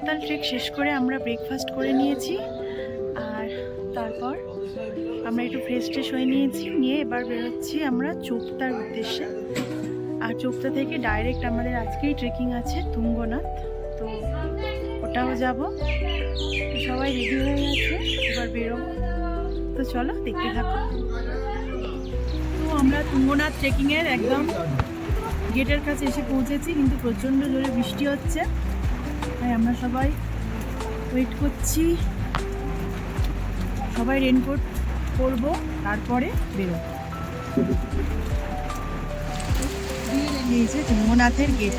পাতাল ট্রেক শেষ করে আমরা ব্রেকফাস্ট করে নিয়েছি, আর তারপর আমরা একটু ফ্রেশ ট্রেশ হয়ে নিয়ে এবার বেরোচ্ছি আমরা চোপতার উদ্দেশ্যে। আর চোপতা থেকে ডাইরেক্ট আমাদের আজকেই ট্রেকিং আছে তুঙ্গনাথ, তো ওটাও যাব। সবাই রেডি হয়ে গেছে, এবার বেরোবো। তো চলো দেখতে থাকো। তো আমরা তুঙ্গনাথ ট্রেকিংয়ের একদম গেটের কাছে এসে পৌঁছেছি, কিন্তু প্রচণ্ড জোরে বৃষ্টি হচ্ছে, তাই আমরা সবাই ওয়েট করছি। সবাই রেনকোট পরবো, তারপরে বেরোবো। এই যে তুঙ্গনাথের গেট।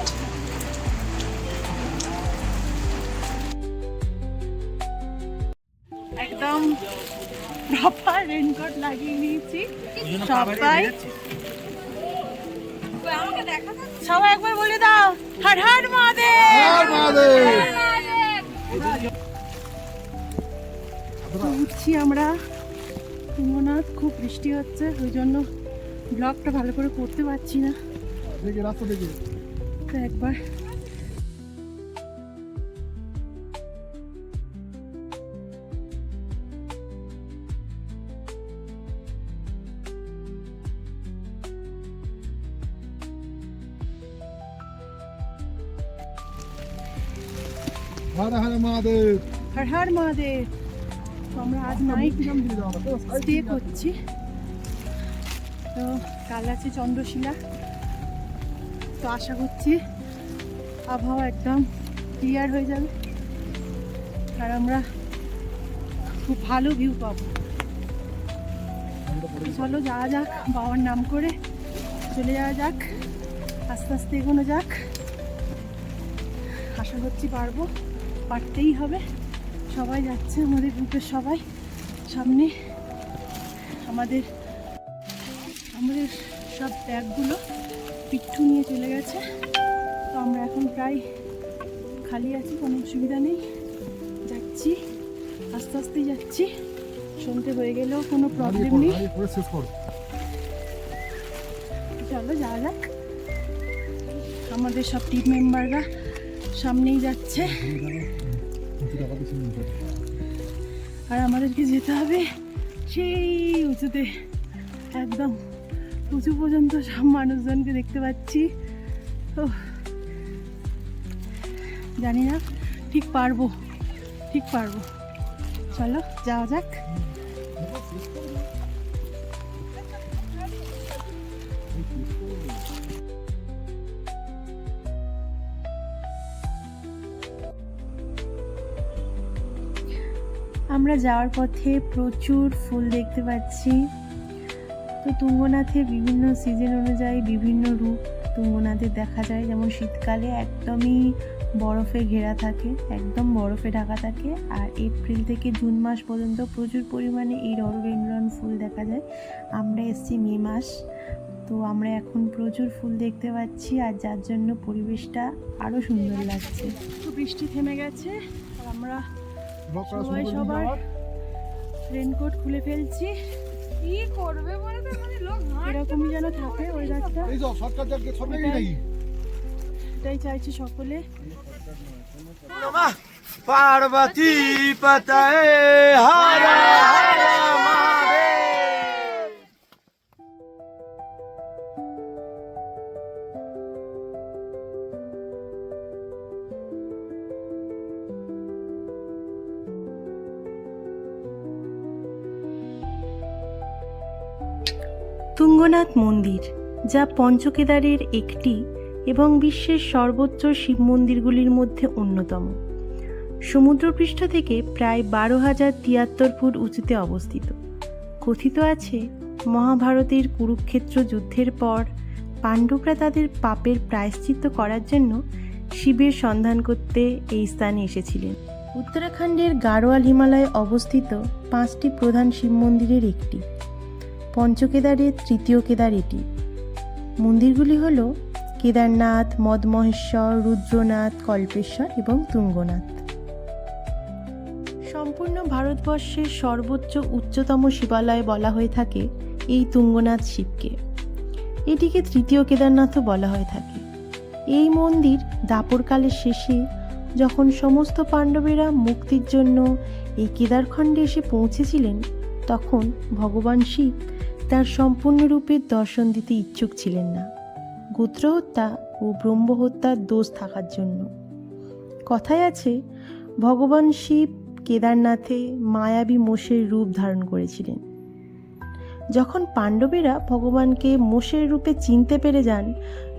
একদম প্রপার রেনকোট লাগিয়ে নিয়েছি সবাই। সবাই একবার বলে দাও, হর হর মহাদেব। উঠছি আমরা তুঙ্গনাথ, খুব বৃষ্টি হচ্ছে, ওই জন্য ব্লগটা ভালো করে করতে পারছি না। তো একবার হর হর মহাদেব। হর হর মহাদেব। তো আমরা আজ নাইট স্টে করছি। তো কাল আছে চন্দ্রশিলা, তো আশা করছি আবহাওয়া একদম ক্লিয়ার হয়ে যাবে আর আমরা খুব ভালো ভিউ পাবো। চলো যাওয়া যাক, বাবার নাম করে চলে যাওয়া যাক, আস্তে আস্তে এগোনো যাক। আশা করছি পারতেই হবে। সবাই যাচ্ছে, আমাদের গ্রুপের সবাই। সামনে আমাদের সব ব্যাগগুলো পিঠু নিয়ে চলে গেছে, তো আমরা এখন প্রায় খালি আছি, কোনো অসুবিধা নেই। যাচ্ছি, আস্তে আস্তেই যাচ্ছি, শুনতে হয়ে গেলেও কোনো প্রবলেম নেই। চলো যাওয়া যাক। আমাদের সব টিম মেম্বাররা সামনেই যাচ্ছে, আর আমাদেরকে যেতে হবে সেই উঁচুতে, একদম উঁচু পর্যন্ত সব মানুষজনকে দেখতে পাচ্ছি। তো জানি না ঠিক পারবো। চলো যাওয়া যাক। আমরা যাওয়ার পথে প্রচুর ফুল দেখতে পাচ্ছি। তো তুঙ্গনাথে বিভিন্ন সিজন অনুযায়ী বিভিন্ন রূপ তুঙ্গনাথে দেখা যায়। যেমন শীতকালে একদমই বরফে ঘেরা থাকে, একদম বরফে ঢাকা থাকে, আর এপ্রিল থেকে জুন মাস পর্যন্ত প্রচুর পরিমাণে এই রডোডেনড্রন ফুল দেখা যায়। আমরা এসেছি মে মাস, তো আমরা এখন প্রচুর ফুল দেখতে পাচ্ছি, আর যার জন্য পরিবেশটা আরও সুন্দর লাগছে। তো বৃষ্টি থেমে গেছে, আর আমরা সবার রেনকোট খুলে ফেলছি। কি করবে বলতে, মানে লোক এরকমই যেন থাকে ওয়েদারটা, এটাই চাইছি সকলে। পার্বতী পতয়ে হর হর মহাদেব। তুঙ্গনাথ মন্দির, যা পঞ্চকেদারের একটি এবং বিশ্বের সর্বোচ্চ শিব মন্দিরগুলির মধ্যে অন্যতম, সমুদ্রপৃষ্ঠ থেকে প্রায় 12,073 ফুট উঁচুতে অবস্থিত। কথিত আছে, মহাভারতের কুরুক্ষেত্র যুদ্ধের পর পাণ্ডবরা তাদের পাপের প্রায়শ্চিত্ত করার জন্য শিবের সন্ধান করতে এই স্থানে এসেছিলেন। উত্তরাখণ্ডের গাড়োয়াল হিমালয়ে অবস্থিত 5টি প্রধান শিব মন্দিরের একটি। পঞ্চকেদারের তৃতীয় কেদার এটি। মন্দিরগুলি হল কেদারনাথ, মদমহেশ্বর, রুদ্রনাথ, কল্পেশ্বর এবং তুঙ্গনাথ। সম্পূর্ণ ভারতবর্ষের সর্বোচ্চ উচ্চতম শিবালয় বলা হয়ে থাকে এই তুঙ্গনাথ শিবকে। এটিকে তৃতীয় কেদারনাথও বলা হয়ে থাকে। এই মন্দির দাপরকালের শেষে যখন সমস্ত পাণ্ডবেরা মুক্তির জন্য এই কেদারখণ্ডে এসে পৌঁছেছিলেন, তখন ভগবান শিব তার সম্পূর্ণরূপে দর্শন দিতে ইচ্ছুক ছিলেন না, গোত্রহত্যা ও ব্রহ্মহত্যার দোষ থাকার জন্য। কথায় আছে, ভগবান শিব কেদারনাথে মায়াবী মোষের রূপ ধারণ করেছিলেন। যখন পাণ্ডবেরা ভগবানকে মোষের রূপে চিনতে পেরে যান,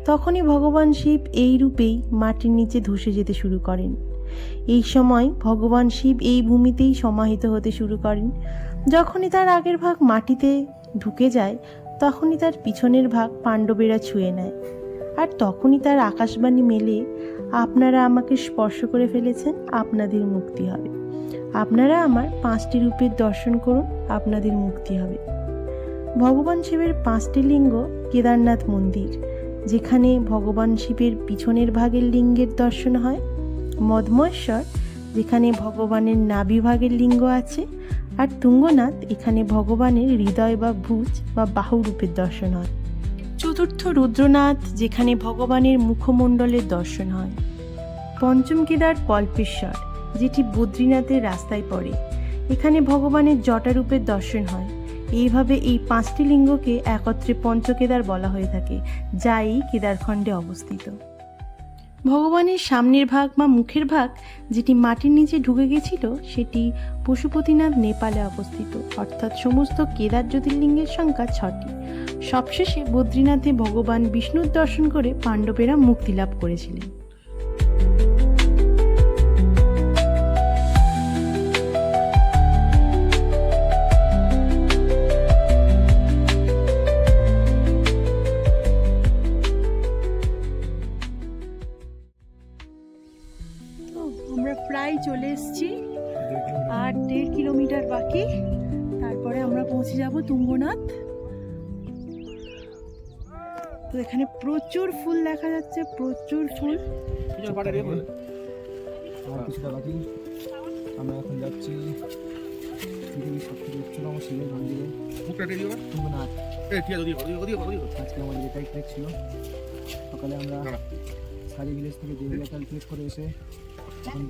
তখনই ভগবান শিব এই রূপেই মাটির নিচে ধসে যেতে শুরু করেন। এই সময় ভগবান শিব এই ভূমিতেই সমাহিত হতে শুরু করেন। যখনই তার আগের ভাগ মাটিতে ঢুকে যায়, তখনই তার পিছনের ভাগ পাণ্ডবেরা ছুঁয়ে নেয়, আর তখনই তার আকাশবাণী মেলে, আপনারা আমাকে স্পর্শ করে ফেলেছেন, আপনাদের মুক্তি হবে। আপনারা আমার 5টি রূপের দর্শন করুন, আপনাদের মুক্তি হবে। ভগবান শিবের 5টি লিঙ্গ কেদারনাথ মন্দির, যেখানে ভগবান শিবের পিছনের ভাগের লিঙ্গের দর্শন হয়, মদমহেশ্বর, যেখানে ভগবানের নাভি ভাগের লিঙ্গ আছে, আর তুঙ্গনাথ, এখানে ভগবানের হৃদয় বা ভুজ বা বাহু রূপের দর্শন হয়। চতুর্থ রুদ্রনাথ, যেখানে ভগবানের মুখমণ্ডলের দর্শন হয়। পঞ্চম কেদার কল্পেশ্বর, যেটি বদ্রীনাথের রাস্তায় পড়ে, এখানে ভগবানের জটারূপের দর্শন হয়। এইভাবে এই 5টি লিঙ্গকে একত্রে পঞ্চকেদার বলা হয়ে থাকে, যা এই কেদারখণ্ডে অবস্থিত। ভগবানের সামনের ভাগ বা মুখের ভাগ, যেটি মাটির নিচে ঢুকে গেছিল, সেটি পশুপতিনাথ নেপালে অবস্থিত, অর্থাৎ সমস্ত কেদার জ্যোতির্লিঙ্গের সংখ্যা 6টি। সবশেষে বদ্রীনাথে ভগবান বিষ্ণুর দর্শন করে পাণ্ডবেরা মুক্তি লাভ করেছিলেন। আমরা প্রায় চলে এসেছি, আর 1.5 কিলোমিটার বাকি, তারপরে আমরা পৌঁছে যাব তুঙ্গনাথ। তো এখানে প্রচুর ফুল দেখা যাচ্ছে, প্রচুর ফুল। আমরা এখন যাচ্ছি পৃথিবীর সবথেকে উচ্চতম শিবের মন্দিরে তুঙ্গনাথ। আজকে আমাদের এটাই ট্রেক ছিল। সকালে আমরা সারি ভিলেজ থেকে দেউলিয়াখাল ট্রেক করে এসে এখন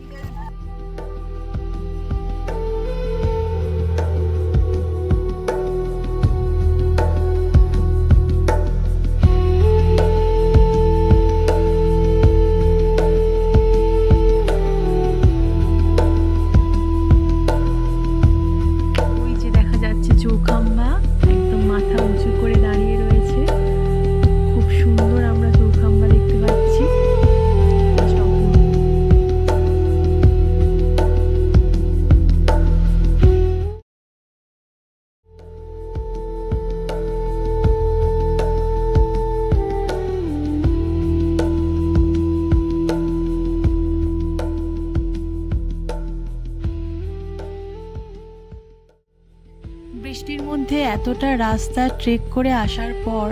বৃষ্টির মধ্যে এতটা রাস্তা ট্রেক করে আসার পর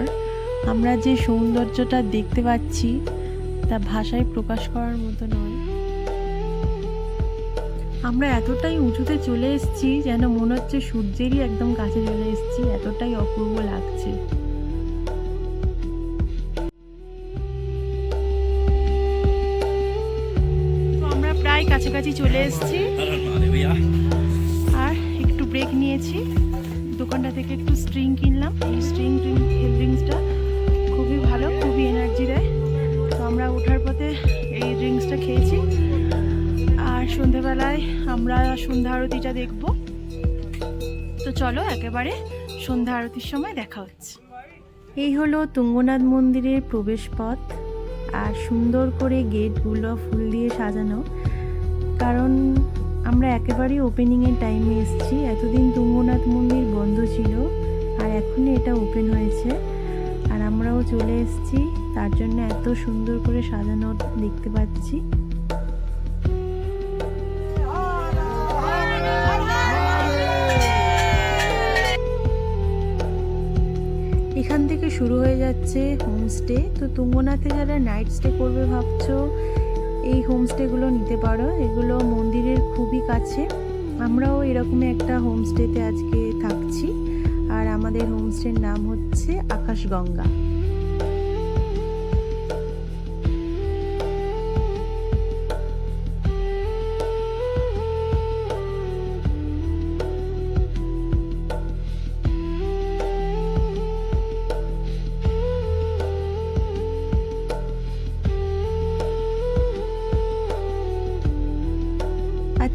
আমরা যে সৌন্দর্যটা দেখতে পাচ্ছি, তা ভাষায় প্রকাশ করার মতো নয়। আমরা এতটাই উঁচুতে চলে এসেছি, যেন মনে হচ্ছে সূর্যেরই একদম কাছে চলে এসেছি, এতটাই অপূর্ব লাগছে। আমরা প্রায় কাছাকাছি চলে এসেছি, আর একটু ব্রেক নিয়েছি। দোকানটা থেকে একটু স্ট্রিং কিনলাম। এই স্ট্রিং ড্রিঙ্কসটা খুবই ভালো, খুবই এনার্জি দেয়। তো আমরা ওঠার পথে এই ড্রিঙ্কসটা খেয়েছি, আর সন্ধেবেলায় আমরা সন্ধ্যা আরতিটা দেখব। তো চলো, একেবারে সন্ধ্যা আরতির সময় দেখা হচ্ছে। এই হলো তুঙ্গনাথ মন্দিরের প্রবেশ পথ, আর সুন্দর করে গেটগুলো ফুল দিয়ে সাজানো, কারণ আমরা একেবারেই ওপেনিংয়ের টাইমে এসেছি। এতদিন তুঙ্গনাথ মন্দির বন্ধ ছিল, আর এখনই এটা ওপেন হয়েছে, আর আমরাও চলে এসেছি। তার জন্য এত সুন্দর করে সাজানো দেখতে পাচ্ছি। এখান থেকে শুরু হয়ে যাচ্ছে হোমস্টে। তো তুঙ্গনাথে যারা নাইট স্টে করবে ভাবছো, এই হোমস্টেগুলো নিতে পারো, এগুলো মন্দিরের খুবই কাছে। আমরাও এরকমই একটা হোমস্টেতে আজকে থাকছি, আর আমাদের হোমস্টের নাম হচ্ছে আকাশগঙ্গা।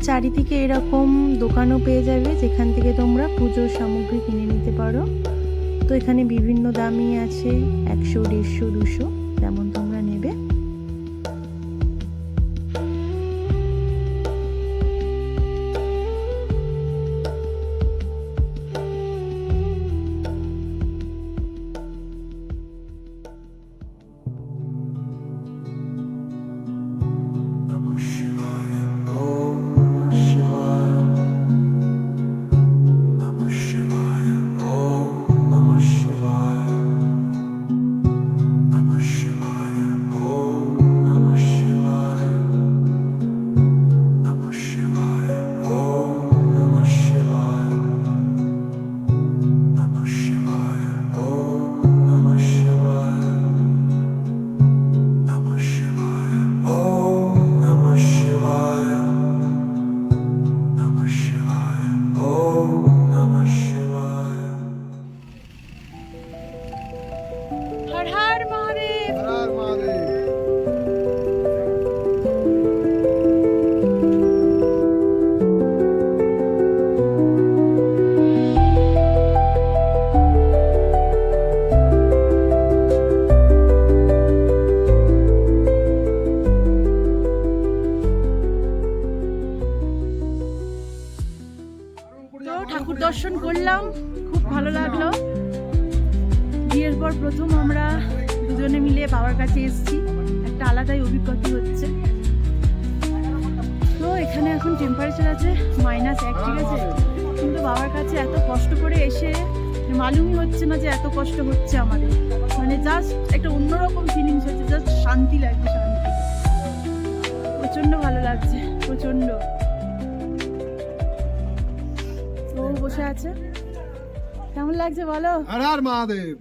চারিদিকে এরকম দোকানও পেয়ে যাবে যেখান থেকে তোমরা পুজোর সামগ্রী কিনে নিতে পারো। তো এখানে বিভিন্ন দামই আছে, 100, 150, 200, যেমন তোমরা নেবে। হর হর মহাদেব। তো ঠাকুর দর্শন করলাম, খুব ভালো লাগলো। বিয়ের পর প্রথম আমরা দুজনে মিলে বাবার কাছে এসেছি, একটা আলাদাই অভিজ্ঞতা হচ্ছে। তো এখানে এখন টেম্পারেচার আছে -1, ঠিক আছে, কিন্তু বাবার কাছে এত কষ্ট করে এসে মালুমই হচ্ছে না যে এত কষ্ট হচ্ছে আমাদের। মানে জাস্ট একটা অন্যরকম ফিলিংস হচ্ছে, জাস্ট শান্তি লাগছে, শান্তি, প্রচণ্ড ভালো লাগছে, প্রচণ্ড। ও বসে আছে, কেমন লাগছে বলো? হর হর মহাদেব।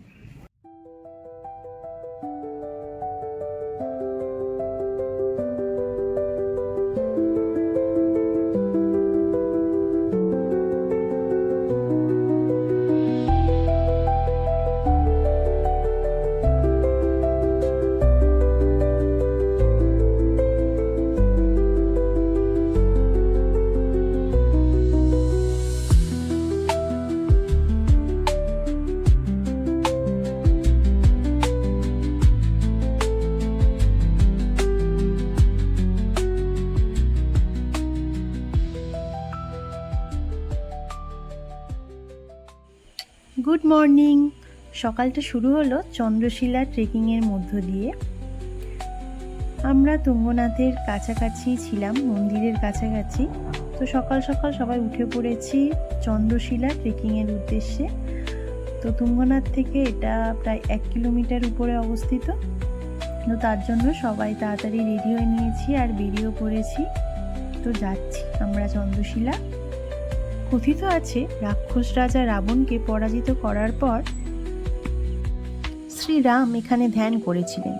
Good morning. সকালটা শুরু হলো চন্দ্রশিলা ট্রেকিংয়ের মধ্য দিয়ে। আমরা তুঙ্গনাথের কাছাকাছি ছিলাম, মন্দিরের কাছাকাছি। তো সকাল সকাল সবাই উঠে পড়েছি চন্দ্রশিলা ট্রেকিংয়ের উদ্দেশ্যে। তো তুঙ্গনাথ থেকে এটা প্রায় 1 কিলোমিটার উপরে অবস্থিত। তো তার জন্য সবাই তাড়াতাড়ি রেডি হয়ে নিয়েছি আর বেরিয়েও পড়েছি। তো যাচ্ছি আমরা চন্দ্রশিলা। কথিত আছে রাক্ষস রাজা রাবণকে পরাজিত করার পর শ্রীরাম এখানে ধ্যান করেছিলেন।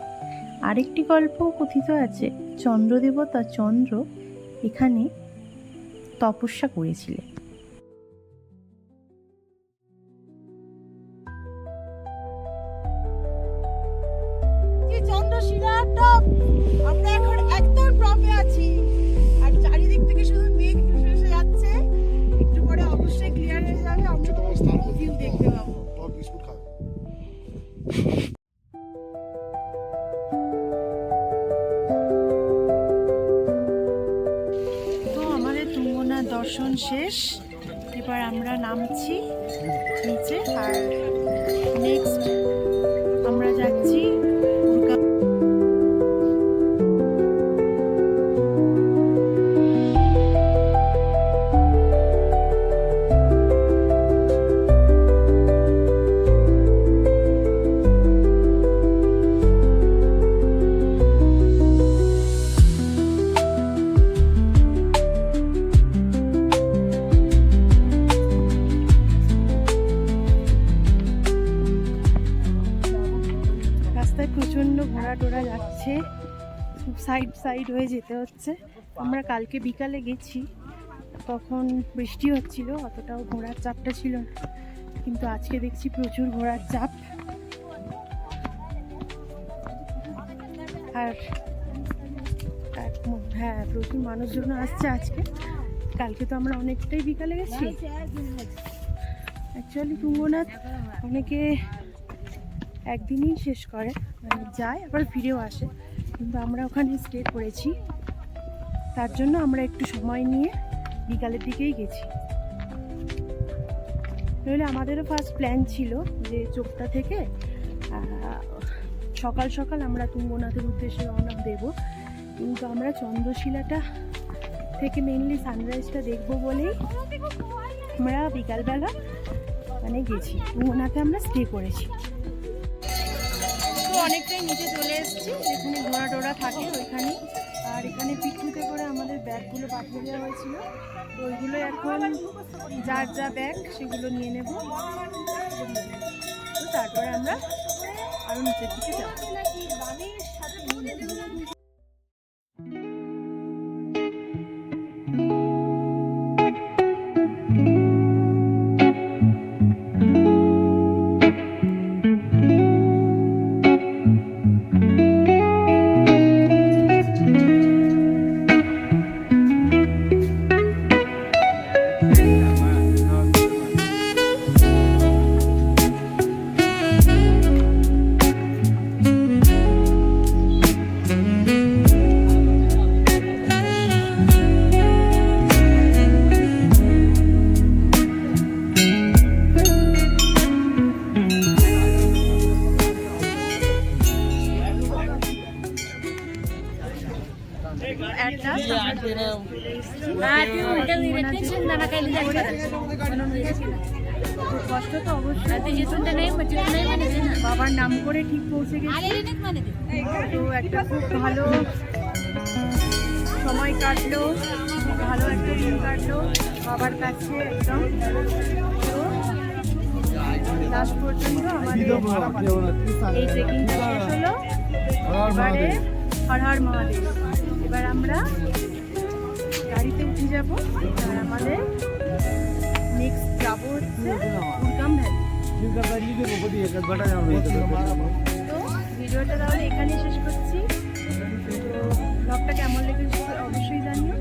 আরেকটি গল্প কথিত আছে চন্দ্রদেবতা চন্দ্র এখানে তপস্যা করেছিলেন। চন্দ্রশিলার টপ, আমরা এখন একদম টপে আছি আর চারিদিক থেকে শুধু মেঘ ভেসে ভেসে যাচ্ছে। একটু পরে অবশ্যই ক্লিয়ার হয়ে যাবে, আমরা ভিউ দেখতে পাবো। তো আমাদের তুঙ্গনাথ দর্শন শেষ, এবার আমরা নামছি নিচে আর নেক্সট আমরা যাচ্ছি প্রচণ্ড ঘোড়া টোড়া যাচ্ছে, খুব সাইড হয়ে যেতে হচ্ছে। আমরা কালকে বিকালে গেছি, তখন বৃষ্টি হচ্ছিল, অতটাও ঘোড়ার চাপটা ছিল না, কিন্তু আজকে দেখছি প্রচুর ঘোড়ার চাপ। আর হ্যাঁ, প্রচুর মানুষজন আসছে আজকে, কালকে তো আমরা অনেকটাই বিকালে গেছি। অ্যাকচুয়ালি তুঙ্গনাথ অনেকে একদিনই শেষ করে, মানে যায় আবার ফিরেও আসে, কিন্তু আমরা ওখানে স্টে করেছি, তার জন্য আমরা একটু সময় নিয়ে বিকালের দিকেই গেছি। নইলে আমাদেরও ফার্স্ট প্ল্যান ছিল যে চোপতা থেকে সকাল সকাল আমরা তুঙ্গনাথের উদ্দেশ্যে রওনা দেব, কিন্তু আমরা চন্দ্রশিলাটা থেকে মেনলি সানরাইজটা দেখবো বলেই আমরা বিকালবেলা মানে গেছি, তুঙ্গনাথে আমরা স্টে করেছি। তো অনেকটাই নিচে চলে এসেছি, যেখানে ঘোড়া টোড়া থাকে ওইখানে। আর এখানে পিঠুতে করে আমাদের ব্যাগগুলো পাঠিয়ে দেওয়া হয়েছিল, তো ওইগুলো এখন যার যা ব্যাগ সেগুলো নিয়ে নেব, তো তারপরে আমরা আরও নিচের দিকে যাব। কষ্ট তো অবশ্যই, বাবার নাম করে ঠিক পৌঁছে গেছি, তো একটা খুব ভালো সময় কাটলো, ভালো একটা দিন কাটলো বাবার কাছে একদম। তো লাস্ট পর্যন্ত আমাদের এই ট্রেকিংটা শেষ হলো। এবারে হর হর মহাদেব, এবার আমরা গাড়িতে উঠে যাবো, আর আমাদের নেক্সট যাবো হচ্ছে দুর্গাম ভ্যালি। তো ভিডিওটা তাহলে এখানেই শেষ করছি, তো ব্লগটা কেমন লেগেছে অবশ্যই জানিও।